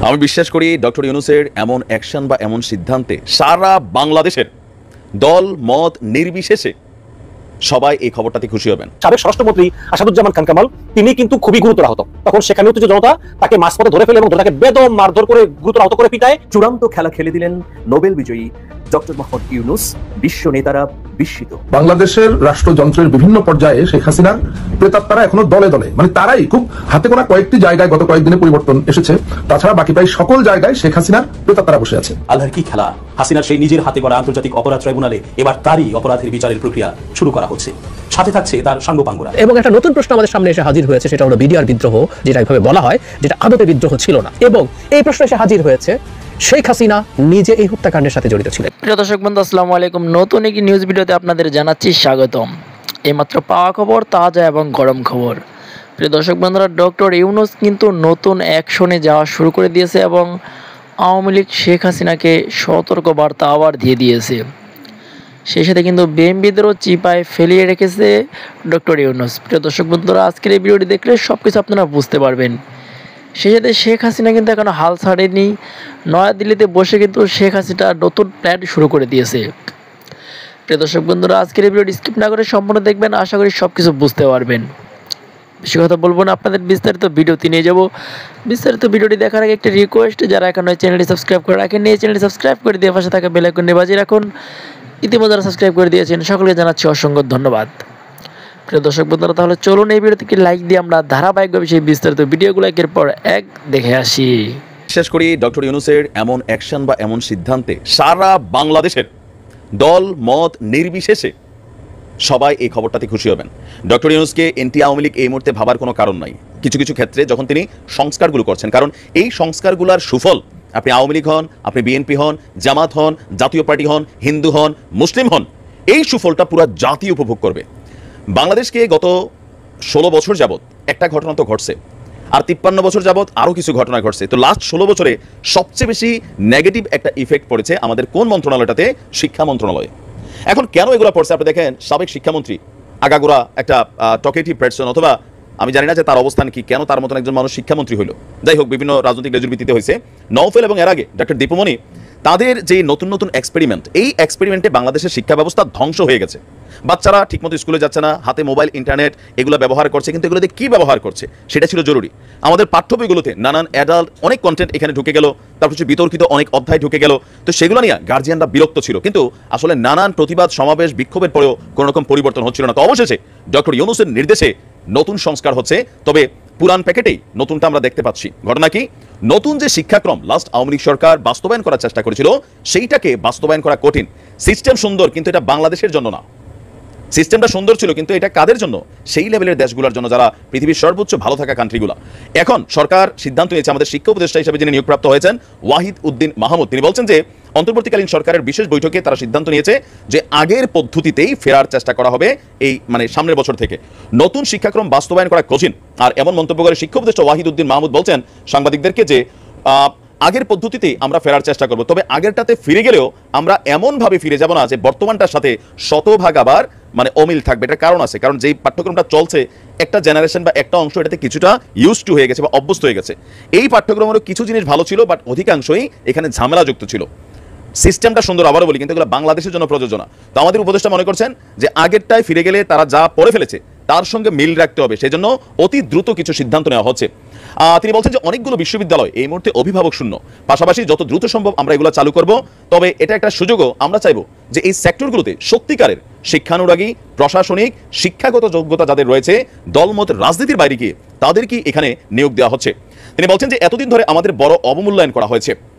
আমি বিশ্বাস করি ডক্টর ইউনূসের এমন অ্যাকশন বা এমন সিদ্ধান্তে সারা বাংলাদেশের দল মত নির্বিশেষে সবাই এই খবরটাতে খুশি হবেন। সাবেক স্বরাষ্ট্রমন্ত্রী আসাদুজ্জামান খান কামাল তিনি কিন্তু খুবই গুরুতর আহত। তখন সেখানে উত্তেজিত জনতা তাকে মাঝপথে ধরে ফেলে এবং তাকে বেদম মারধর করে গুরুতর আহত করে পিটায়। চূড়ান্ত খেলা খেলে দিলেন নোবেল বিজয়ী ডক্টর মোহাম্মদ ইউনূস। বিশ্ব নেতারা বিস্মিত। বাংলাদেশের রাষ্ট্রযন্ত্রের বিভিন্ন পর্যায়ে শেখ হাসিনার প্রেতাত্মারা এখনো দলে দলে, মানে তারাই খুব হাতে গোনা কয়েকটি জায়গায় গত কয়েকদিনে পরিবর্তন এসেছে, তাছাড়া বাকি প্রায় সকল জায়গায় শেখ হাসিনার প্রেতাত্মারা বসে আছে। আল্লাহর কি খেলা! হাসিনার সেই নিজের হাতে গড়া আন্তর্জাতিক অপরাধ ট্রাইব্যুনালে এবার তারই অপরাধের বিচারের প্রক্রিয়া শুরু করা হচ্ছে, সাথে থাকছে তার সাঙ্গপাঙ্গরা। এবং একটা নতুন প্রশ্ন আমাদের সামনে এসে হাজির হয়েছে, সেটা হলো বিডিআর বিদ্রোহ, যেটা এইভাবে বলা হয়, যেটা আদতে বিদ্রোহ ছিল না। এবং এই প্রশ্ন এসে হাজির হয়েছে শেখ হাসিনা নিজে এই হত্যাকাণ্ডের সাথে জড়িত ছিলেন। প্রিয় দর্শক বন্ধু, আসসালামু আলাইকুম। নতুন একটি নিউজ ভিডিওতে আপনাদের জানাচ্ছি স্বাগতম। এইমাত্র পাওয়া খবর, তাজা এবং গরম খবর। প্রিয় দর্শক বন্ধুরা, ডক্টর ইউনূস কিন্তু নতুন অ্যাকশনে যাওয়া শুরু করে দিয়েছে এবং আওয়ামী লীগ শেখ হাসিনাকে সতর্ক বার্তা আবার দিয়ে দিয়েছে। সেই সাথে কিন্তু বিএনপিদেরও চিপায় ফেলিয়ে রেখেছে ডক্টর ইউনূস। প্রিয় দর্শক বন্ধুরা, আজকের এই ভিডিওটি দেখলে সব কিছু আপনারা বুঝতে পারবেন। সেই সাথে শেখ হাসিনা কিন্তু এখনো হাল ছাড়েনি। নয়াদিল্লিতে বসে কিন্তু শেখ হাসিনা নতুন প্ল্যান শুরু করে দিয়েছে। প্রিয় দর্শক বন্ধুরা, আজকের এই ভিডিওটি স্কিপ না করে সম্পূর্ণ দেখবেন, আশা করি সব কিছু বুঝতে পারবেন। বেশি কথা বলবো না, আপনাদের বিস্তারিত ভিডিওতে নিয়ে যাব। বিস্তারিত ভিডিওটি দেখার আগে একটি রিকোয়েস্ট, যারা এখনো চ্যানেলটি সাবস্ক্রাইব করে রাখেন, এই চ্যানেলটি সাবস্ক্রাইব করে দিয়ে পাশে থাকা বেল আইকনটি বাজিয়ে রাখুন। ইতিমধ্যে যারা সাবস্ক্রাইব করে দিয়েছেন সকলকে জানাচ্ছি অসংখ্য ধন্যবাদ। প্রিয় দর্শক বন্ধুরা, তাহলে চলুন এই ভিডিওটিকে লাইক দিয়ে আমরা ধারাবাহিকভাবে সেই বিস্তারিত ভিডিওগুলো একের পর এক দেখে আসি। বিশ্বাস করি ডক্টর ইউনূসের এমন অ্যাকশন বা এমন সিদ্ধান্তে সারা বাংলাদেশের দল মত নির্বিশেষে সবাই এই খবরটাতে খুশি হবেন। ডক্টর ইউনূসকে এনটি আওয়ামী লীগ এই মুহূর্তে ভাবার কোনো কারণ নাই। কিছু কিছু ক্ষেত্রে যখন তিনি সংস্কারগুলো করছেন, কারণ এই সংস্কারগুলোর সুফল আপনি আওয়ামী লীগ হন, আপনি বিএনপি হন, জামাত হন, জাতীয় পার্টি হন, হিন্দু হন, মুসলিম হন, এই সুফলটা পুরো জাতি উপভোগ করবে। বাংলাদেশকে গত 16 বছর যাবৎ একটা ঘটনা তো ঘটছে, আর 53 বছর যাবৎ আরও কিছু ঘটনা ঘটছে। তো লাস্ট 16 বছরে সবচেয়ে বেশি নেগেটিভ একটা ইফেক্ট পড়েছে আমাদের কোন মন্ত্রণালয়টাতে? শিক্ষা মন্ত্রণালয়ে। এখন কেন এগুলো পড়ছে? আপনি দেখেন, সাবেক শিক্ষামন্ত্রী আগাগোড়া একটা টকেটিভ পারসন, অথবা আমি জানি না যে তার অবস্থান কি, কেন তার মতন একজন মানুষ শিক্ষামন্ত্রী হইল। যাই হোক, বিভিন্ন রাজনৈতিক লেজুর ভিত্তিতে হয়েছে। নওফেল এবং এর আগে ডক্টর দীপুমণি, তাদের যে নতুন নতুন এক্সপেরিমেন্ট, এই এক্সপেরিমেন্টে বাংলাদেশের শিক্ষা ব্যবস্থা ধ্বংস হয়ে গেছে। বাচ্চারা ঠিকমতো স্কুলে যাচ্ছে না, হাতে মোবাইল, ইন্টারনেট এগুলো ব্যবহার করছে, কিন্তু এগুলোতে কী ব্যবহার করছে সেটা ছিল জরুরি। আমাদের পাঠ্য বইগুলোতে নানান অ্যাডাল্ট অনেক কন্টেন্ট এখানে ঢুকে গেল, তারপর হচ্ছে বিতর্কিত অনেক অধ্যায় ঢুকে গেল। তো সেগুলো নিয়ে গার্জিয়ানরা বিরক্ত ছিল, কিন্তু আসলে নানান প্রতিবাদ সমাবেশ বিক্ষোভের পরেও কোনো রকম পরিবর্তন হচ্ছিল না। তো অবশেষে ডক্টর ইউনূসের নির্দেশে নতুন সংস্কার হচ্ছে, তবে পুরান প্যাকেটেই নতুনটা আমরা দেখতে পাচ্ছি। ঘটনা কি? নতুন যে শিক্ষাক্রম লাস্ট আওয়ামী লীগ সরকার বাস্তবায়ন করার চেষ্টা করেছিল, সেইটাকে বাস্তবায়ন করা কঠিন। সিস্টেম সুন্দর, কিন্তু এটা বাংলাদেশের জন্য না। সিস্টেমটা সুন্দর ছিল, কিন্তু এটা কাদের জন্য? সেই লেভেলের দেশগুলোর জন্য, যারা পৃথিবীর সর্বোচ্চ ভালো থাকা কান্ট্রিগুলো। এখন সরকার সিদ্ধান্ত নিয়েছে, আমাদের শিক্ষা উপদেষ্টা হিসেবে যিনি নিয়োগপ্রাপ্ত হয়েছেন ওয়াহিদ উদ্দিন মাহমুদ, তিনি বলছেন যে অন্তর্বর্তীকালীন সরকারের বিশেষ বৈঠকে তারা সিদ্ধান্ত নিয়েছে যে আগের পদ্ধতিতেই ফেরার চেষ্টা করা হবে এই সামনের বছর থেকে। নতুন শিক্ষাক্রম বাস্তবায়ন করা কঠিন। আর এমন মন্তব্য করে শিক্ষা উপদেষ্টা ওয়াহিদ উদ্দিন মাহমুদ বলছেন সাংবাদিকদেরকে যে আগের পদ্ধতিতেই আমরা ফেরার চেষ্টা করব, তবে আগেরটাতে ফিরে গেলেও আমরা এমনভাবে ফিরে যাব না যে বর্তমানটার সাথে শতভাগ আবার অমিল থাকবে। এটার কারণ আছে, কারণ যেই পাঠ্যক্রমটা চলছে একটা জেনারেশন বা একটা অংশ এটাতে কিছুটা ইউজ টু হয়ে গেছে বা অভ্যস্ত হয়ে গেছে। এই পাঠ্যক্রমেরও কিছু জিনিস ভালো ছিল, বাট অধিকাংশই এখানে ঝামেলাযুক্ত ছিল। সিস্টেমটা সুন্দর, আবারও বলি, কিন্তু এগুলো বাংলাদেশের জন্য প্রযোজ্য না। তো আমাদের উপদেষ্টা মনে করছেন যে আগেরটায় ফিরে গেলে তারা যা পড়ে ফেলেছে তার সঙ্গে মিল রাখতে হবে, সেজন্য অতি দ্রুত কিছু সিদ্ধান্ত নেওয়া হচ্ছে। তিনি বলছেন যে অনেকগুলো বিশ্ববিদ্যালয় এই মুহূর্তে অভিভাবক শূন্য, পাশাপাশি যত দ্রুত সম্ভব আমরা এগুলো চালু করব। তবে এটা একটা সুযোগও, আমরা চাইব যে এই সেক্টরগুলোতে সত্যিকারের শিক্ষানুরাগী, প্রশাসনিক, শিক্ষাগত যোগ্যতা যাদের রয়েছে, দলমত রাজনীতির বাইরে গিয়ে তাদেরকে এখানে নিয়োগ দেওয়া হচ্ছে। তিনি বলছেন যে এতদিন ধরে আমাদের বড় অবমূল্যায়ন করা হয়েছে।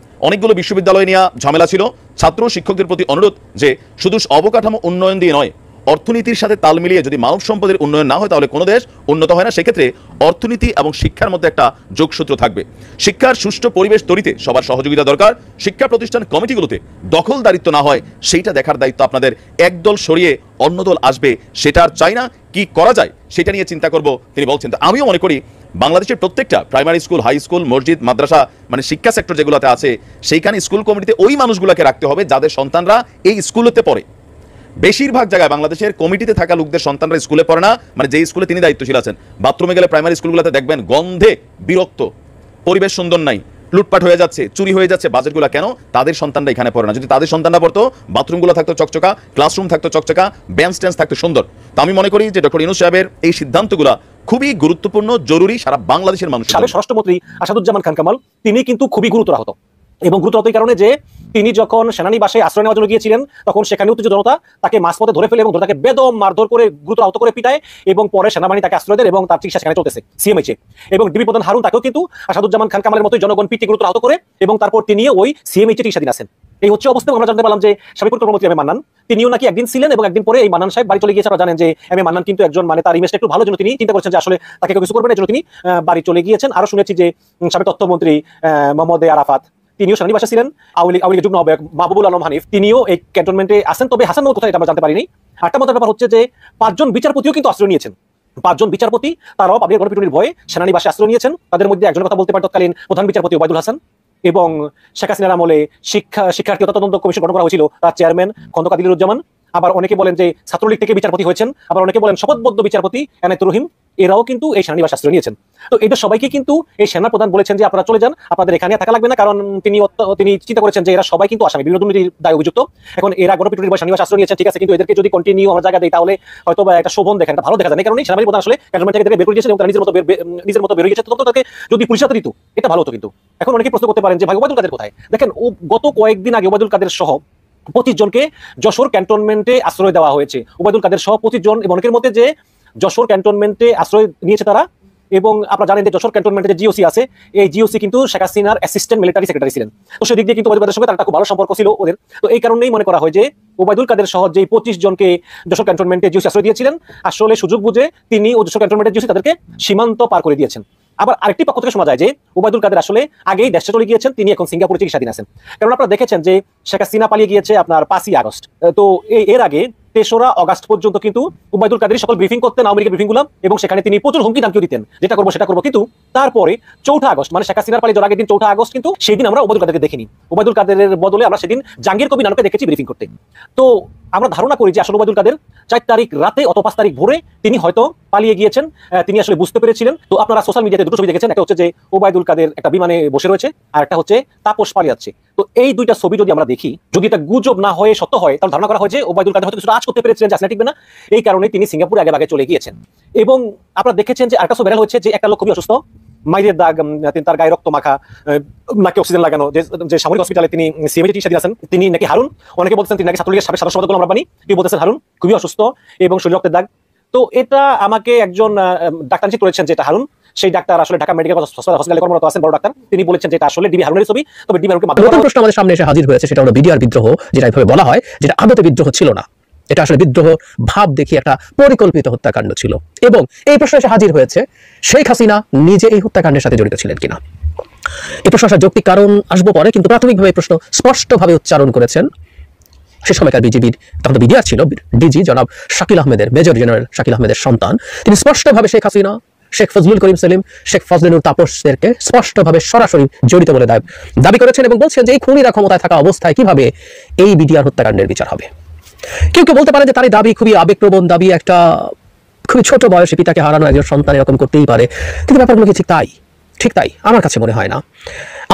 অনেকগুলো বিশ্ববিদ্যালয় নিয়ে ঝামেলা ছিল। ছাত্র শিক্ষকদের প্রতি অনুরোধ যে শুধু অবকাঠামো উন্নয়ন দিয়ে নয়, অর্থনীতির সাথে তাল মিলিয়ে যদি মানব সম্পদের উন্নয়ন না হয় তাহলে কোনো দেশ উন্নত হয় না। সেক্ষেত্রে অর্থনীতি এবং শিক্ষার মধ্যে একটা যোগসূত্র থাকবে। শিক্ষার সুষ্ঠু পরিবেশ তৈরিতে সবার সহযোগিতা দরকার। শিক্ষা প্রতিষ্ঠান কমিটিগুলোতে দখলদারিত্ব না হয় সেইটা দেখার দায়িত্ব আপনাদের। একদল সরিয়ে অন্য দল আসবে সেটা আর চাই না। কি করা যায় সেটা নিয়ে চিন্তা করব তিনি বলছেন। তো আমিও মনে করি বাংলাদেশের প্রত্যেকটা প্রাইমারি স্কুল, হাই স্কুল, মসজিদ, মাদ্রাসা, শিক্ষা সেক্টর যেগুলোতে আছে সেইখানে স্কুল কমিটিতে ওই মানুষগুলোকে রাখতে হবে যাদের সন্তানরা এই স্কুলেতে পড়ে। বেশিরভাগ জায়গায় বাংলাদেশের কমিটিতে থাকা লোকদের সন্তানরা স্কুলে পড়ে না, যেই স্কুলে তিনি দায়িত্বশীল আছেন। বাথরুমে গেলে প্রাইমারি স্কুলগুলোতে দেখবেন গন্ধে বিরক্ত, পরিবেশ সুন্দর নাই, লুটপাট হয়ে যাচ্ছে, চুরি হয়ে যাচ্ছে, বাজেটগুলো কেন? তাদের সন্তানরা এখানে পড়ে না। যদি তাদের সন্তানরা পড়তো, বাথরুমগুলো থাকতো চকচকা, ক্লাসরুম থাকতো চকচকা, বেঞ্চ টেন্স থাকতো সুন্দর। তো আমি মনে করি যে ডক্টর ইউনূস সাহেবের এই সিদ্ধান্তগুলো খুবই গুরুত্বপূর্ণ, জরুরি সারা বাংলাদেশের মানুষ। সাবেক স্বরাষ্ট্রমন্ত্রী আসাদুজ্জামান খান কামাল তিনি কিন্তু খুবই গুরুতর আহত, এবং গুরুতর এই কারণে যে তিনি যখন সেনানিবাসে আশ্রয় নেওয়ার জন্য গিয়েছিলেন, তখন সেখানে উত্তেজিত জনতা তাকে মাঝপথে ধরে ফেলে এবং তাকে বেদম মারধর করে গুরুতর আহত করে পিটায়, এবং পরে সেনাবাহিনী তাকে আশ্রয় দেয় এবং তার চিকিৎসা সেখানে চলতেছে সিএমএইচে। এবং ডিবি প্রধান হারুন তাকেও কিন্তু আসাদুজ্জামান খান কামালের মতোই জনগণ পিটিয়ে গুরুতর আহত করে, এবং তারপর তিনি ওই সিএমএইচে চিকিৎসাধীন আছেন। এই হচ্ছে অবস্থা। আমরা জানতে পারলাম যে সাবেক প্রধানমন্ত্রী এম এ মান্নান তিনিও নাকি একদিন ছিলেন, এবং একদিন পরে এই মান্নান সাহেব বাড়ি চলে গিয়েছে। আপনারা জানেন যে এম এ মান্নান কিন্তু একজন তার ইমেজটা একটু ভালো জন্য তিনি চিন্তা করেছেন যে আসলে তাকে কিছু করবেন, এর জন্য তিনি বাড়ি চলে গিয়েছেন। আরো শুনেছি যে সাবেক তথ্যমন্ত্রী মোহাম্মদ আরাফাত তিনিও সেনানিবাসে ছিলেন। আওয়ামী লীগের যুগ্ম আহ্বায়ক মাহবুবুল আলম হানিফ তিনিও এই ক্যান্টনমেন্টে আছেন, তবে হাসান কোথায় এটা আমরা জানতে পারিনি। আরেকটা মজার ব্যাপার হচ্ছে যে 5 জন বিচারপতিও কিন্তু আশ্রয় নিয়েছেন। 5 জন বিচারপতি তারাও পাবলিক গণপিটুনির ভয়ে সেনানিবাসে আশ্রয় নিয়েছেন। তাদের মধ্যে একজনের কথা বলতে পারেন তৎকালীন প্রধান বিচারপতি ওবায়দুল হাসান, এবং শেখ হাসিনার আমলে শিক্ষার্থী তদন্ত কমিশন গঠন করা হয়েছিল, তার চেয়ারম্যান খন্দকার দিলুজ্জামান। আবার অনেকে বলেন যে ছাত্রলীগ থেকে বিচারপতি হয়েছেন, আবার অনেকে বলেন শপথবদ্ধ বিচারপতি এনায়েতুর রহিম, এরাও কিন্তু এই সেনানিবাসে আশ্রয় নিয়েছেন। তো এটা সবাইকে কিন্তু এই সেনা প্রধান বলেছেন যে আপনারা চলে যান, আপনাদের এখানে থাকা লাগবে না, কারণ তিনি চিন্তা করেছেন যে এরা সবাই কিন্তু আসামি, বিভিন্ন দুর্নীতির দায় অভিযুক্ত। এখন এরা গণপিটুনির ভয়ে সেনানিবাসে আশ্রয় নিয়েছেন, ঠিক আছে, কিন্তু এদেরকে যদি কন্টিনিউ আমরা জায়গা দেই তাহলে হয়তো বা একটা শোভন দেখেন, একটা ভালো দেখা যায়। কারণ সেনাবাহিনী প্রধান আসলে ক্যান্টনমেন্ট থেকে বের করে দিয়েছেন এবং তারা নিজের মতো বের হয়ে গেছে। তো তাকে যদি পুলিশ হাতে দিত এটা ভালো হতো। কিন্তু এখন অনেকে প্রশ্ন করতে পারেন যে ভাই ওবায়দুল কাদের কোথায়? দেখেন, ও গত কয়েকদিন আগে ওবায়দুল কাদের সহ 25 জনকে যশোর ক্যান্টনমেন্টে আশ্রয় দেওয়া হয়েছে। ওবায়দুল কাদের সহ 25 জন, এবং অনেকের মধ্যে যে যশোর ক্যান্টনমেন্টে আশ্রয় নিয়েছে তারা, এবং আপনারা জানেন যে যশোর ক্যান্টনমেন্টে যে জিওসি আছে, এই জিওসি কিন্তু শেখ হাসিনার অ্যাসিস্ট্যান্ট মিলিটারি সেক্রেটারি ছিলেন। তো সেদিক দিয়ে কিন্তু ওবায়দুল কাদের সঙ্গে তার খুব ভালো সম্পর্ক ছিল ওদের। তো এই কারণেই মনে করা হয় যে ওবায়দুল কাদের সহ যে 25 জনকে যশোর ক্যান্টনমেন্টে জিওসি আশ্রয় দিয়েছিলেন, আসলে সুযোগ বুঝে তিনি ও যশোর ক্যান্টনমেন্টের জিওসি তাদেরকে সীমান্ত পার করে দিয়েছেন। আবার আরেকটি পক্ষ থেকে শোনা যায় যে ওবায়দুল কাদের আসলে আগেই দেশে চলে গিয়েছেন, তিনি এখন সিঙ্গাপুরে চিকিৎসাধীন আছেন। কারণ আপনারা দেখেছেন যে শেখ হাসিনা পালিয়ে গিয়েছে আপনার 5ই আগস্ট। তো এর আগে 3রা আগস্ট পর্যন্ত কিন্তু ওবায়দুল কাদের সকল ব্রিফিং করতেন, আওয়ামী লীগের ব্রিফিংগুলো, এবং সেখানে তিনি প্রচুর হুমকি ধামকিও দিতেন, যেটা করবো সেটা করবো। কিন্তু তারপরে 4 আগস্ট মানে শেখ হাসিনার পালিয়ে যাওয়ার আগের দিন 4 আগস্ট কিন্তু সেদিন আমরা ওবায়দুল কাদেরকে দেখিনি। ওবায়দুল কাদেরের বদলে আমরা সেদিন জাহাঙ্গীর কবির নানকে দেখেছি ব্রিফিং করতে। তো আমরা ধারণা করি যে আসলে ওবায়দুল কাদের 4 তারিখ রাতে অথবা 5 তারিখ ভোরে তিনি হয়তো পালিয়ে গিয়েছেন, তিনি আসলে বুঝতে পেরেছিলেন। তো আপনারা সোশ্যাল মিডিয়াতে দুটো ছবি দেখেছেন, একটা হচ্ছে যে ওবায়দুল কাদের একটা বিমানে বসে রয়েছে, আর একটা হচ্ছে তাপস পালিয়ে যাচ্ছে। তো এই দুইটা ছবি যদি আমরা দেখি, যদি এটা গুজব না হয়ে সত্য হয়, তাহলে ধারণা করা হয় যে ওবায়দুল কাদের হয়তো কিছুটা আজ করতে পেরেছিলেন যে হাসিনা টিকবে না, এই কারণে তিনি সিঙ্গাপুরে আগে চলে গিয়েছেন। এবং আপনারা দেখেছেন যে আরেকটা ছবি ভাইরাল হচ্ছে যে একটা লোক খুবই অসুস্থ, মাইরের দাগ, তার গায়ে রক্ত মাখা, নাকি অক্সিজেন লাগানো, যে সামরিক হসপিটালে তিনি সিএমএইচে চিকিৎসাধীন আছেন, তিনি নাকি হারুন। অনেকে বলছেন তিনি নাকি ছাত্রলীগের সাবেক সদস্য গোলাম রাব্বানী, কেউ বলতেছেন হারুন খুবই অসুস্থ এবং শরীরে রক্তের দাগ। তো এটা আমাকে একজন ডাক্তার নিশ্চিত করেছেন যে এটা হারুন। সেই ডাক্তার আসলে ঢাকা মেডিকেল হসপিটালে কর্মরত আছেন, বড় ডাক্তার। তিনি বলেছেন যে এটা আসলে ডিবি হারুনের ছবি, তবে ডিবি হারুনকে নতুন প্রশ্ন আমাদের সামনে এসে হাজির হয়েছে, সেটা হলো বিডিআর বিদ্রোহ, যেটা এইভাবে বলা হয়, যেটা আদতে বিদ্রোহ ছিল না, এটা আসলে বিদ্রোহ ভাব দেখিয়ে একটা পরিকল্পিত হত্যাকাণ্ড ছিল। এবং এই প্রশ্ন এসে হাজির হয়েছে শেখ হাসিনা নিজে এই হত্যাকাণ্ডের সাথে জড়িত ছিলেন কিনা। এই প্রশ্ন আসার যৌক্তিক কারণ আসবো পরে, কিন্তু প্রাথমিকভাবে এই প্রশ্ন স্পষ্টভাবে উচ্চারণ করেছেন সে সময়কার বিজিবির, তখন তো বিডিআর ছিল, ডিজি জনাব শাকিল আহমেদের, মেজর জেনারেল শাকিল আহমেদের সন্তান। তিনি স্পষ্টভাবে শেখ হাসিনা, শেখ ফজলুল করিম সেলিম, শেখ ফজলুল তাপসদেরকে স্পষ্টভাবে সরাসরি জড়িত বলে দাবি করেছেন, এবং বলছেন যে এই খুনিরা ক্ষমতায় থাকা অবস্থায় কিভাবে এই বিডিআর হত্যাকাণ্ডের বিচার হবে। কেউ কেউ বলতে পারেন যে তার এই দাবি খুবই আবেগপ্রবণ দাবি, একটা খুবই ছোট বয়সে পিতাকে হারানো একজন সন্তান এরকম করতেই পারে, কিন্তু ব্যাপারগুলো কি ঠিক তাই আমার কাছে মনে হয় না।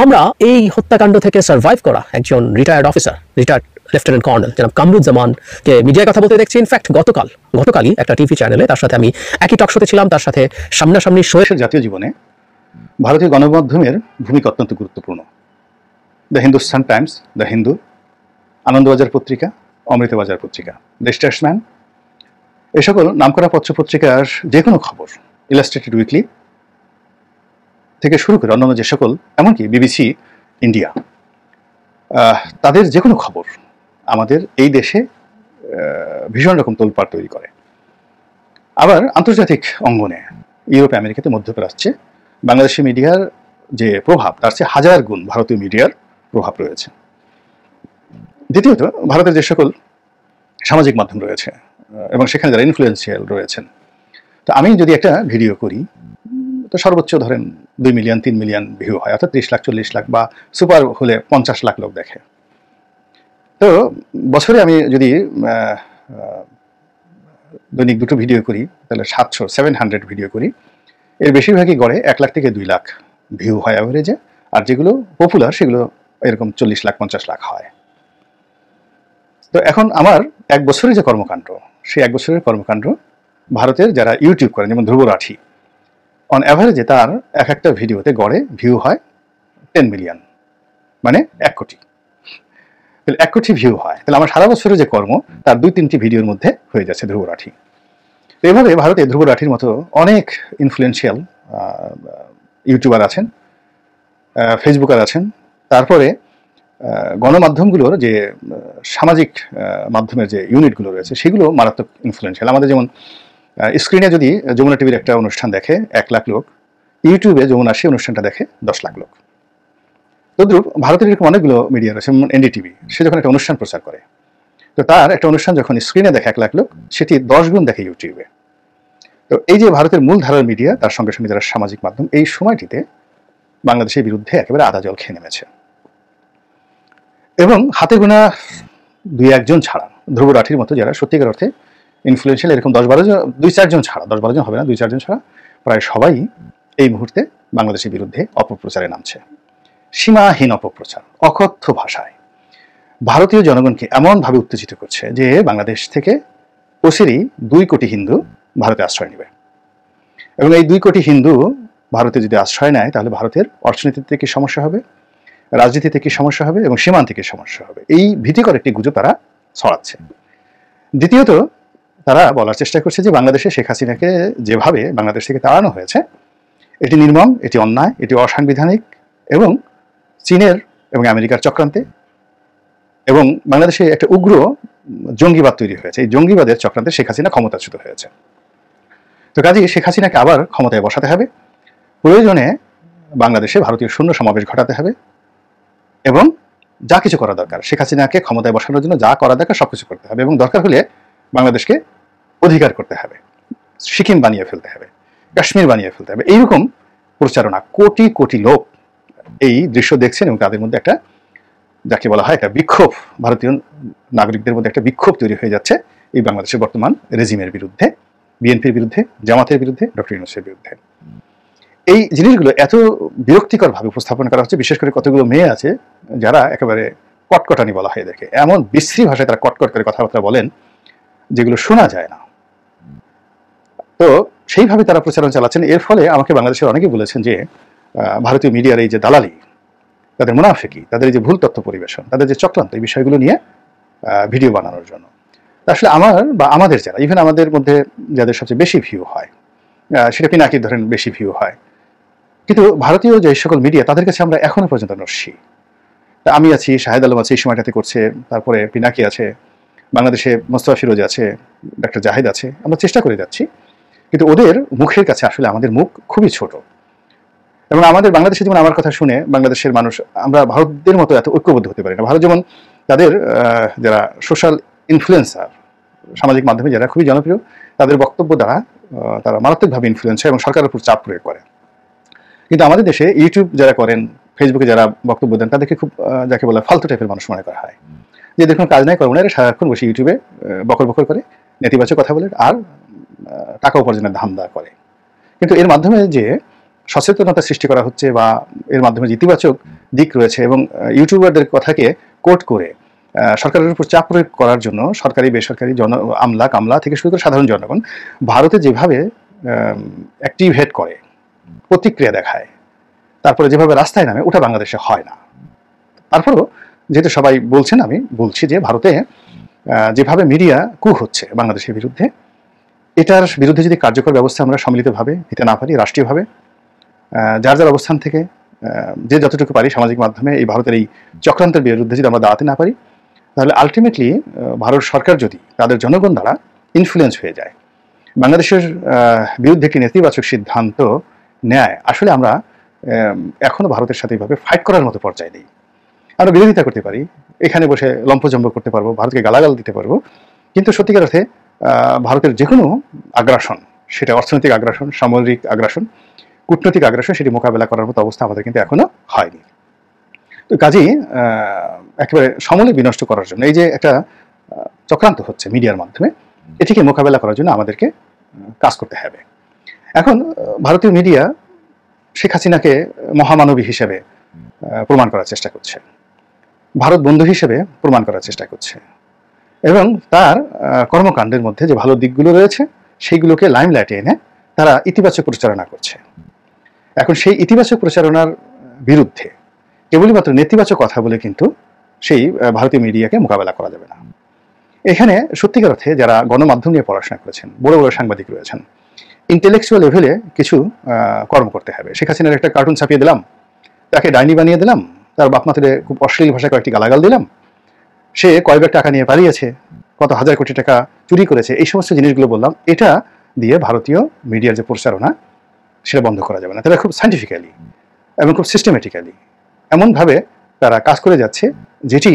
আমরা এই হত্যাকাণ্ড থেকে সার্ভাইভ করা একজন retired officer, retired lieutenant colonel জনাব কামরুজ্জামানকে মিডিয়ায় কথা বলতে দেখছি। ইনফ্যাক্ট গতকালই একটা টিভি চ্যানেলে তার সাথে আমি একই টক শোতে ছিলাম, তার সাথে সামনাসামনি দেশের জাতীয় জীবনে ভারতীয় গণমাধ্যমের ভূমিকা অত্যন্ত গুরুত্বপূর্ণ। The Hindustan Times, the Hindu, Anandabazar পত্রিকা, অমৃতবাজার পত্রিকা, দ্য স্টেটসম্যান, এ সকল নামকরা পত্রপত্রিকার যে কোনো খবর, ইলাস্ট্রেটেড উইকলি থেকে শুরু করে অন্যান্য যে সকল, এমনকি বিবিসি ইন্ডিয়া, তাদের যে কোনো খবর আমাদের এই দেশে ভীষণ রকম তোলপাড় তৈরি করে। আবার আন্তর্জাতিক অঙ্গনে ইউরোপ, আমেরিকাতে, মধ্যপ্রাচ্যে বাংলাদেশি মিডিয়ার যে প্রভাব, তার চেয়ে 1000 গুণ ভারতীয় মিডিয়ার প্রভাব রয়েছে। দ্বিতীয়ত, ভারতের যে সকল সামাজিক মাধ্যম রয়েছে এবং সেখানে যারা ইনফ্লুয়েন্সিয়াল রয়েছেন, তো আমি যদি একটা ভিডিও করি, তো সর্বোচ্চ ধরেন 2 মিলিয়ন 3 মিলিয়ন ভিউ হয়, অর্থাৎ 30 লাখ 40 লাখ, বা সুপার হলে 50 লাখ লোক দেখে। তো বছরে আমি যদি দৈনিক 2টো ভিডিও করি, তাহলে 700 ভিডিও করি, এর বেশিরভাগই গড়ে 1 লাখ থেকে 2 লাখ ভিউ হয় অ্যাভারেজে, আর যেগুলো পপুলার সেগুলো এরকম 40 লাখ 50 লাখ হয়। তো এখন আমার 1 বছরের যে কর্মকাণ্ড, সেই 1 বছরের কর্মকাণ্ড ভারতের যারা ইউটিউব করেন, যেমন ধ্রুব রাঠি, অন অ্যাভারেজে তার এক একটা ভিডিওতে গড়ে ভিউ হয় 10 মিলিয়ন, মানে 1 কোটি। তাহলে 1 কোটি ভিউ হয়, তাহলে আমার সারা বছরের যে কর্ম তার 2-3টি ভিডিওর মধ্যে হয়ে যাচ্ছে ধ্রুব রাঠি। তো এভাবে ভারতে ধ্রুব রাঠির মতো অনেক ইনফ্লুয়েন্সিয়াল ইউটিউবার আছেন, ফেসবুকার আছেন, তারপরে গণমাধ্যমগুলোর যে সামাজিক মাধ্যমের যে ইউনিটগুলো রয়েছে সেগুলো মারাত্মক ইনফ্লুয়েন্সিয়াল। আমাদের যেমন স্ক্রিনে যদি যমুনা টিভির একটা অনুষ্ঠান দেখে 1 লাখ লোক, ইউটিউবে যমুনা সেই অনুষ্ঠানটা দেখে 10 লাখ লোক। তদ্রুপ ভারতের এরকম অনেকগুলো মিডিয়া রয়েছে, যেমন এনডিটিভি, সে যখন একটা অনুষ্ঠান প্রচার করে, তো তার একটা অনুষ্ঠান যখন স্ক্রিনে দেখে 1 লাখ লোক, সেটি 10 গুণ দেখে ইউটিউবে। তো এই যে ভারতের মূল ধারার মিডিয়া, তার সঙ্গে সঙ্গে যারা সামাজিক মাধ্যম, এই সময়টিতে বাংলাদেশের বিরুদ্ধে একেবারে আদা জল খেয়ে নেমেছে। এবং হাতে গোনা 2-1 জন ছাড়া, ধ্রুব রাঠির মতো যারা সত্যিকার অর্থে ইনফ্লুয়েন্সিয়াল, এরকম 10-12 জন, 2-4 জন ছাড়া, 10-12 জন হবে না, 2-4 জন ছাড়া প্রায় সবাই এই মুহূর্তে বাংলাদেশের বিরুদ্ধে অপপ্রচারে নামছে। সীমাহীন অপপ্রচার, অকথ্য ভাষায় ভারতীয় জনগণকে এমনভাবে উত্তেজিত করছে যে বাংলাদেশ থেকে অচিরেই 2 কোটি হিন্দু ভারতে আশ্রয় নেবে। এবং এই 2 কোটি হিন্দু ভারতে যদি আশ্রয় নেয়, তাহলে ভারতের অর্থনীতিতে কি সমস্যা হবে, রাজনীতিতে কি সমস্যা হবে, এবং সীমান্তে কি সমস্যা হবে, এই ভীতিকর একটি গুজব তারা ছড়াচ্ছে। দ্বিতীয়ত, তারা বলার চেষ্টা করছে যে বাংলাদেশে শেখ হাসিনাকে যেভাবে বাংলাদেশ থেকে তাড়ানো হয়েছে, এটি নির্মম, এটি অন্যায়, এটি অসাংবিধানিক, এবং চীনের এবং আমেরিকার চক্রান্তে, এবং বাংলাদেশে একটা উগ্র জঙ্গিবাদ তৈরি হয়েছে। এই জঙ্গিবাদের চক্রান্তে শেখ হাসিনা ক্ষমতাচ্যুত হয়েছে। তো কাজেই শেখ হাসিনাকে আবার ক্ষমতায় বসাতে হবে, প্রয়োজনে বাংলাদেশে ভারতীয় সৈন্য সমাবেশ ঘটাতে হবে, এবং যা কিছু করা দরকার শেখ হাসিনাকে ক্ষমতায় বসানোর জন্য যা করা দরকার সবকিছু করতে হবে, এবং দরকার হলে বাংলাদেশকে অধিকার করতে হবে, সিকিম বানিয়ে ফেলতে হবে, কাশ্মীর বানিয়ে ফেলতে হবে। এইরকম প্রচারণা, কোটি কোটি লোক এই দৃশ্য দেখছেন, এবং তাদের মধ্যে একটা, যাকে বলা হয় একটা বিক্ষোভ, ভারতীয় নাগরিকদের মধ্যে একটা বিক্ষোভ তৈরি হয়ে যাচ্ছে এই বাংলাদেশের বর্তমান রেজিমের বিরুদ্ধে, বিএনপির বিরুদ্ধে, জামাতের বিরুদ্ধে, ডক্টর ইউনূসের বিরুদ্ধে। এই জিনিসগুলো এত বিরক্তিকরভাবে উপস্থাপন করা হচ্ছে, বিশেষ করে কতগুলো মেয়ে আছে যারা একেবারে কটকটানি বলা হয় দেখে, এমন বিশ্রী ভাষায় তারা কটকট করে কথাবার্তা বলেন যেগুলো শোনা যায় না। তো সেইভাবে তারা প্রচারণ চালাচ্ছেন। এর ফলে আমাকে বাংলাদেশের অনেকেই বলেছেন যে ভারতীয় মিডিয়ার এই যে দালালি, তাদের মুনাফিকি, তাদের এই যে ভুল তথ্য পরিবেশন, তাদের যে চক্রান্ত, এই বিষয়গুলো নিয়ে ভিডিও বানানোর জন্য। আসলে আমার বা আমাদের যারা, ইভেন আমাদের মধ্যে যাদের সবচেয়ে বেশি ভিউ হয়, সেটা পিনাকির ধরেন বেশি ভিউ হয়, কিন্তু ভারতীয় যে সকল মিডিয়া, তাদের কাছে আমরা এখনো পর্যন্ত নস্যি। আমি আছি, শাহেদ আলম আছে এই সময়টাতে করছে, তারপরে পিনাকি আছে, বাংলাদেশে মোস্তফা ফিরোজ আছে, ডক্টর জাহিদ আছে, আমরা চেষ্টা করে যাচ্ছি, কিন্তু ওদের মুখের কাছে আসলে আমাদের মুখ খুবই ছোট। এবং আমাদের বাংলাদেশে যেমন আমার কথা শুনে বাংলাদেশের মানুষ, আমরা ভারতদের মতো এত ঐক্যবদ্ধ হতে পারি না। ভারত যেমন তাদের যারা সোশ্যাল ইনফ্লুয়েন্সার, সামাজিক মাধ্যমে যারা খুবই জনপ্রিয়, তাদের বক্তব্য দ্বারা তারা মারাত্মকভাবে ইনফ্লুয়েন্স হয় এবং সরকারের উপর চাপ প্রয়োগ করে। কিন্তু আমাদের দেশে ইউটিউব যারা করেন, ফেসবুকে যারা বক্তব্য দেন, তাদেরকে খুব যাকে বলে ফালতু টাইপের মানুষ মনে করা হয়, যে দেখুন কাজ নাই কর্ম নাই, সারাক্ষণ বসে ইউটিউবে বকর বকর করে, নেতিবাচক কথা বলে, আর টাকা উপার্জনের ধান্দা করে। কিন্তু এর মাধ্যমে যে সচেতনতা সৃষ্টি করা হচ্ছে, বা এর মাধ্যমে যে ইতিবাচক দিক রয়েছে, এবং ইউটিউবারদের কথাকে কোট করে সরকারের উপর চাপ প্রয়োগ করার জন্য সরকারি বেসরকারি আমলা কামলা থেকে শুরু করে সাধারণ জনগণ ভারতে যেভাবে অ্যাক্টিভেট করে, প্রতিক্রিয়া দেখায়, তারপরে যেভাবে রাস্তায় নামে, ওটা বাংলাদেশে হয় না। তারপরেও যেহেতু সবাই বলছেন, আমি বলছি যে ভারতে যেভাবে মিডিয়া কু হচ্ছে বাংলাদেশের বিরুদ্ধে, এটার বিরুদ্ধে যদি কার্যকর ব্যবস্থা আমরা সম্মিলিতভাবে নিতে না পারি, রাষ্ট্রীয়ভাবে যার যার অবস্থান থেকে যে যতটুকু পারি সামাজিক মাধ্যমে এই ভারতের এই চক্রান্তের বিরুদ্ধে যদি আমরা দাঁড়াতে না পারি, তাহলে আলটিমেটলি ভারত সরকার যদি তাদের জনগণ দ্বারা ইনফ্লুয়েন্স হয়ে যায়, বাংলাদেশের বিরুদ্ধে একটি নেতিবাচক সিদ্ধান্ত নেয়, আসলে আমরা এখনো ভারতের সাথে এইভাবে ফাইট করার মতো পর্যায়ে নেই। আমরা বিরোধিতা করতে পারি, এখানে বসে লম্পজম্ব করতে পারবো, ভারতকে গালাগাল দিতে পারবো, কিন্তু সত্যিকার অর্থে ভারতের যে কোনো আগ্রাসন, সেটা অর্থনৈতিক আগ্রাসন, সামরিক আগ্রাসন, কূটনৈতিক আগ্রাসন, সেটি মোকাবেলা করার মতো অবস্থা আমাদের কিন্তু এখনো হয়নি। তো কাজেই একেবারে সমূলে বিনষ্ট করার জন্য এই যে একটা চক্রান্ত হচ্ছে মিডিয়ার মাধ্যমে, এটিকে মোকাবেলা করার জন্য আমাদেরকে কাজ করতে হবে। এখন ভারতীয় মিডিয়া শেখ হাসিনাকে মহামানবী হিসেবে প্রমাণ করার চেষ্টা করছে, ভারত বন্ধু হিসেবে প্রমাণ করার চেষ্টা করছে, এবং তার কর্মকাণ্ডের মধ্যে যে ভালো দিকগুলো রয়েছে সেইগুলোকে লাইমলাইটে এনে তারা ইতিবাচক প্রচারণা করছে। এখন সেই ইতিবাচক প্রচারণার বিরুদ্ধে কেবলমাত্র নেতিবাচক কথা বলে কিন্তু সেই ভারতীয় মিডিয়াকে মোকাবেলা করা যাবে না। এখানে সত্যিকার অর্থে যারা গণমাধ্যম নিয়ে পড়াশোনা করেছেন, বড় বড় সাংবাদিক রয়েছেন, ইন্টেলেকচুয়াল লেভেলে কিছু কর্ম করতে হবে। শেখ হাসিনার একটা কার্টুন ছাপিয়ে দিলাম, তাকে ডাইনি বানিয়ে দিলাম, তার বাপ মাতারে খুব অশ্লীল ভাষায় কয়েকটি গালাগাল দিলাম, সে কয় ব্যাগ টাকা নিয়ে পালিয়েছে, কত হাজার কোটি টাকা চুরি করেছে, এই সমস্ত জিনিসগুলো বললাম, এটা দিয়ে ভারতীয় মিডিয়ার যে প্রচারণা সেটা বন্ধ করা যাবে না। তারা খুব সায়েন্টিফিক্যালি এবং খুব সিস্টেমেটিক্যালি এমনভাবে তারা কাজ করে যাচ্ছে, যেটি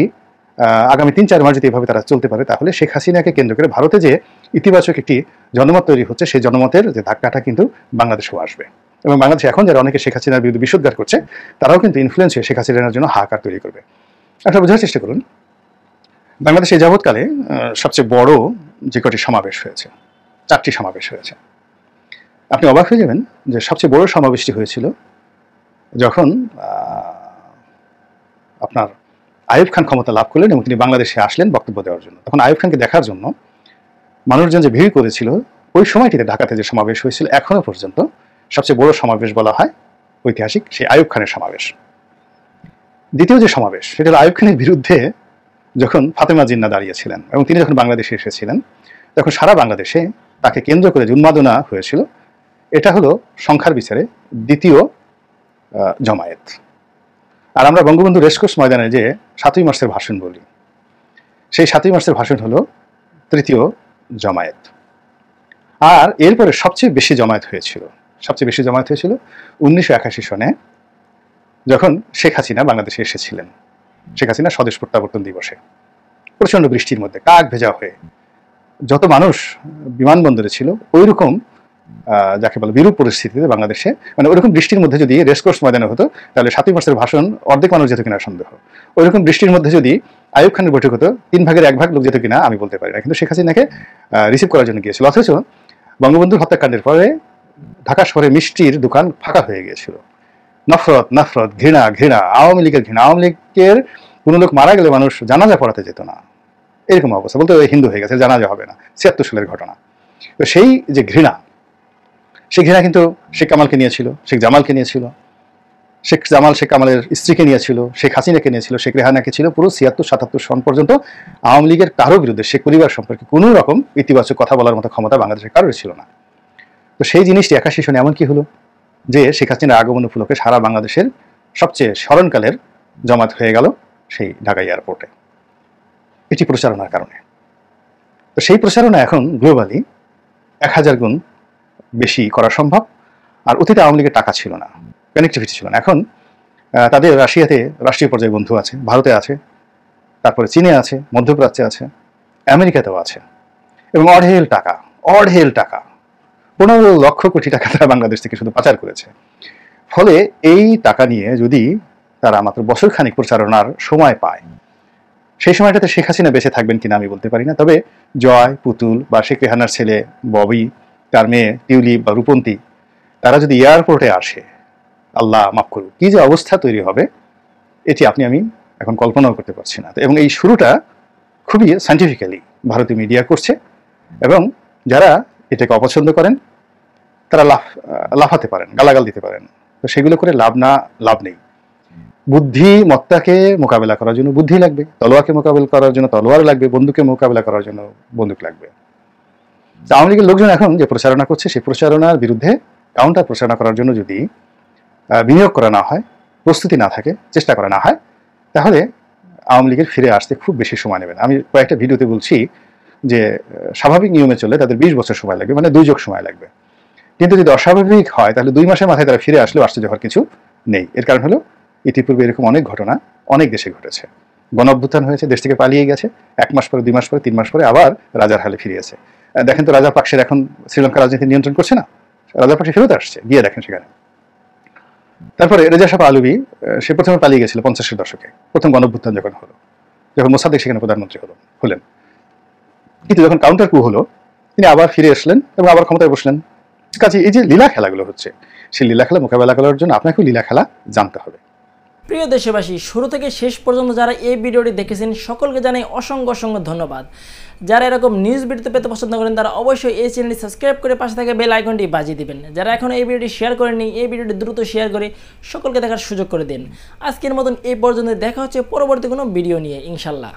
আগামী 3-4 মাস যদি এভাবে তারা চলতে পারে, তাহলে শেখ হাসিনাকে কেন্দ্র করে ভারতে যে ইতিবাচক একটি জনমত তৈরি হচ্ছে, সেই জনমতের যে ধাক্কাটা কিন্তু বাংলাদেশেও আসবে। এবং বাংলাদেশে এখন যারা অনেকে শেখ হাসিনার বিরুদ্ধে বিষোদ্গার করছে, তারাও কিন্তু ইনফ্লুয়েন্স হয়ে শেখ হাসিনার জন্য হাহাকার তৈরি করবে। আপনারা বোঝার চেষ্টা করুন, বাংলাদেশে যাবৎকালে সবচেয়ে বড় যে কটি সমাবেশ হয়েছে, 4টি সমাবেশ হয়েছে। আপনি অবাক হয়ে যাবেন যে সবচেয়ে বড় সমাবেশটি হয়েছিল যখন আপনার আইয়ুব খান ক্ষমতা লাভ করলেন এবং তিনি বাংলাদেশে আসলেন বক্তব্য দেওয়ার জন্য। তখন আইয়ুব খানকে দেখার জন্য মানুষজন যে ভিড় করেছিল, ওই সময়টিতে ঢাকাতে যে সমাবেশ হয়েছিল, এখনো পর্যন্ত সবচেয়ে বড় সমাবেশ বলা হয় ঐতিহাসিক সেই আইয়ুব খানের সমাবেশ। দ্বিতীয় যে সমাবেশ, সেটা হলো আইয়ুব খানের বিরুদ্ধে যখন ফাতেমা জিন্নাহ দাঁড়িয়েছিলেন এবং তিনি যখন বাংলাদেশে এসেছিলেন, তখন সারা বাংলাদেশে তাকে কেন্দ্র করে যে উন্মাদনা হয়েছিল, এটা হলো সংখ্যার বিচারে দ্বিতীয় জমায়েত। আর আমরা বঙ্গবন্ধু রেসকোর্স ময়দানে যে 7ই মার্চের ভাষণ বলি, সেই 7ই মার্চের ভাষণ হলো তৃতীয় জমায়েত। আর এরপরে সবচেয়ে বেশি জমায়েত হয়েছিল 1981 সনে, যখন শেখ হাসিনা বাংলাদেশে এসেছিলেন। শেখ হাসিনা স্বদেশ প্রত্যাবর্তন দিবসে প্রচন্ড বৃষ্টির মধ্যে কাক ভেজা হয়ে যত মানুষ বিমানবন্দরে ছিল, ওই রকম যাকে বলে বিরূপ পরিস্থিতিতে বাংলাদেশে, মানে ওইরকম বৃষ্টির মধ্যে যদি রেসকোর্স ময়দানে হতো, তাহলে 7ই মার্চের ভাষণ অর্ধেক মানুষ যেত কিনা সন্দেহ। ওইরকম বৃষ্টির মধ্যে যদি আইয়ুব খানের বৈঠক হতো, 3 ভাগের 1 ভাগ লোক যেত কিনা আমি বলতে পারি না, কিন্তু শেখ হাসিনাকে রিসিভ করার জন্য গিয়েছিল। অথচ বঙ্গবন্ধুর হত্যাকাণ্ডের পরে ঢাকা শহরে মিষ্টির দোকান ফাঁকা হয়ে গিয়েছিল। নফরত, ঘৃণা, আওয়ামী লীগের ঘৃণা, আওয়ামী লীগের কোনো লোক মারা গেলে মানুষ জানাজা পড়াতে যেত না, এরকম অবস্থা, বলতে হিন্দু হয়ে গেছে, জানাজা হবে না, 76 সালের ঘটনা। তো সেই যে ঘৃণা, সেই ঘৃণা কিন্তু শেখ কামালকে নিয়েছিল, শেখ জামালকে নিয়েছিল, শেখ কামালের স্ত্রীকে নিয়েছিল, শেখ হাসিনাকে নিয়েছিল, শেখ রেহানাকে ছিল। পুরো 76-77 সন পর্যন্ত আওয়ামী লীগের কারো বিরুদ্ধে, শেখ পরিবার সম্পর্কে কোনো রকম ইতিবাচক কথা বলার মতো ক্ষমতা বাংলাদেশের কারোর ছিল না। তো সেই জিনিসটি 81 সনে এমন কি হলো যে শেখ হাসিনার আগমন উপলক্ষে সারা বাংলাদেশের সবচেয়ে স্মরণকালের জমায়েত হয়ে গেল সেই ঢাকা এয়ারপোর্টে, এটি প্রচারণার কারণে। তো সেই প্রচারণা এখন গ্লোবালি 1000 গুণ বেশি করা সম্ভব। আর অতীতে আওয়ামী লীগের টাকা ছিল না, কানেক্টিভিটি ছিল না। এখন তাদের রাশিয়াতে রাষ্ট্রীয় পর্যায়ে বন্ধু আছে, ভারতে আছে, তারপরে চীনে আছে, মধ্যপ্রাচ্যে আছে, আমেরিকাতেও আছে, এবং অঢেল টাকা 15 লক্ষ কোটি টাকা তারা বাংলাদেশ থেকে শুধু পাচার করেছে। ফলে এই টাকা নিয়ে যদি তারা মাত্র বছরখানিক প্রচারণার সময় পায়, সেই সময়টাতে শেখ হাসিনা বেঁচে থাকবেন কিনা আমি বলতে পারি না। তবে জয়, পুতুল বা শেখ রেহানার ছেলে ববি, তার মেয়ে টিউলিপ বা রূপন্তী, তারা যদি এয়ারপোর্টে আসে, আল্লাহ মাফ করুন, কি যে অবস্থা তৈরি হবে এটি আমি এখন কল্পনাও করতে পারছি না। এবং এই শুরুটা খুবই সায়েন্টিফিক্যালি ভারতীয় মিডিয়া করছে, এবং যারা এটাকে অপছন্দ করেন তারা লাফাতে পারেন, গালাগাল দিতে পারেন। তো সেগুলো করে লাভ নেই। বুদ্ধিমত্তাকে মোকাবেলা করার জন্য বুদ্ধি লাগবে, তলোয়ারকে মোকাবেলা করার জন্য তলোয়ার লাগবে, বন্দুককে মোকাবেলা করার জন্য বন্দুক লাগবে। আওয়ামী লীগের লোকজন এখন যে প্রচারণা করছে, সেই প্রচারণার বিরুদ্ধে কাউন্টার প্রচারণা করার জন্য যদি বিনিয়োগ করা না হয়, প্রস্তুতি না থাকে, চেষ্টা করা না হয়, তাহলে আওয়ামী লীগের ফিরে আসতে খুব বেশি সময় নেবে না। আমি কয়েকটা ভিডিওতে বলছি যে স্বাভাবিক নিয়মে চললে তাদের 20 বছর সময় লাগবে, মানে 2 যুগ সময় লাগবে। কিন্তু যদি অস্বাভাবিক হয়, তাহলে 2 মাসের মাথায় তারা ফিরে আসলেও আশ্চর্য হওয়ার কিছু নেই। এর কারণ হলো ইতিপূর্বে এরকম অনেক ঘটনা অনেক দেশে ঘটেছে। গণ অভ্যুত্থান হয়েছে, দেশ থেকে পালিয়ে গেছে, 1 মাস পরে, 2 মাস পরে, 3 মাস পরে আবার রাজার হালে ফিরিয়েছে। দেখেন তো রাজাপাকসের এখন শ্রীলঙ্কা রাজনীতি নিয়ন্ত্রণ করছে না, রাজাপাকসে ফেরত আসছে, গিয়ে দেখেন সেখানে। তারপরে রেজা শাহ পাহলভী, সে প্রথমে পালিয়ে গেছিল 50-এর দশকে, প্রথম গণ অভ্যুত্থান যখন হলো, যখন মোসাদ্দেক সেখানে প্রধানমন্ত্রী হলেন। কিন্তু যখন কাউন্টার কু হলো, তিনি আবার ফিরে আসলেন এবং আবার ক্ষমতায় বসলেন। কাজে এই যে লীলা খেলাগুলো হচ্ছে, সেই লীলা খেলা মোকাবেলা করার জন্য আপনাকেও লীলা খেলা জানতে হবে। প্রিয় দেশবাসী, শুরু থেকে শেষ পর্যন্ত যারা এই ভিডিওটি দেখেছেন সকলকে জানাই অসংখ্য অসংখ্য ধন্যবাদ। যারা এরকম নিউজ ভিডিও পেতে পছন্দ করেন তারা অবশ্যই এই চ্যানেলটি সাবস্ক্রাইব করে পাশে থাকা বেল আইকনটি বাজিয়ে দিবেন। যারা এখন এই ভিডিওটি শেয়ার করেননি, এই ভিডিওটি দ্রুত শেয়ার করে সকলকে দেখার সুযোগ করে দিন। আজকের মতন এই পর্যন্ত, দেখা হচ্ছে পরবর্তী কোনো ভিডিও নিয়ে ইনশাল্লাহ।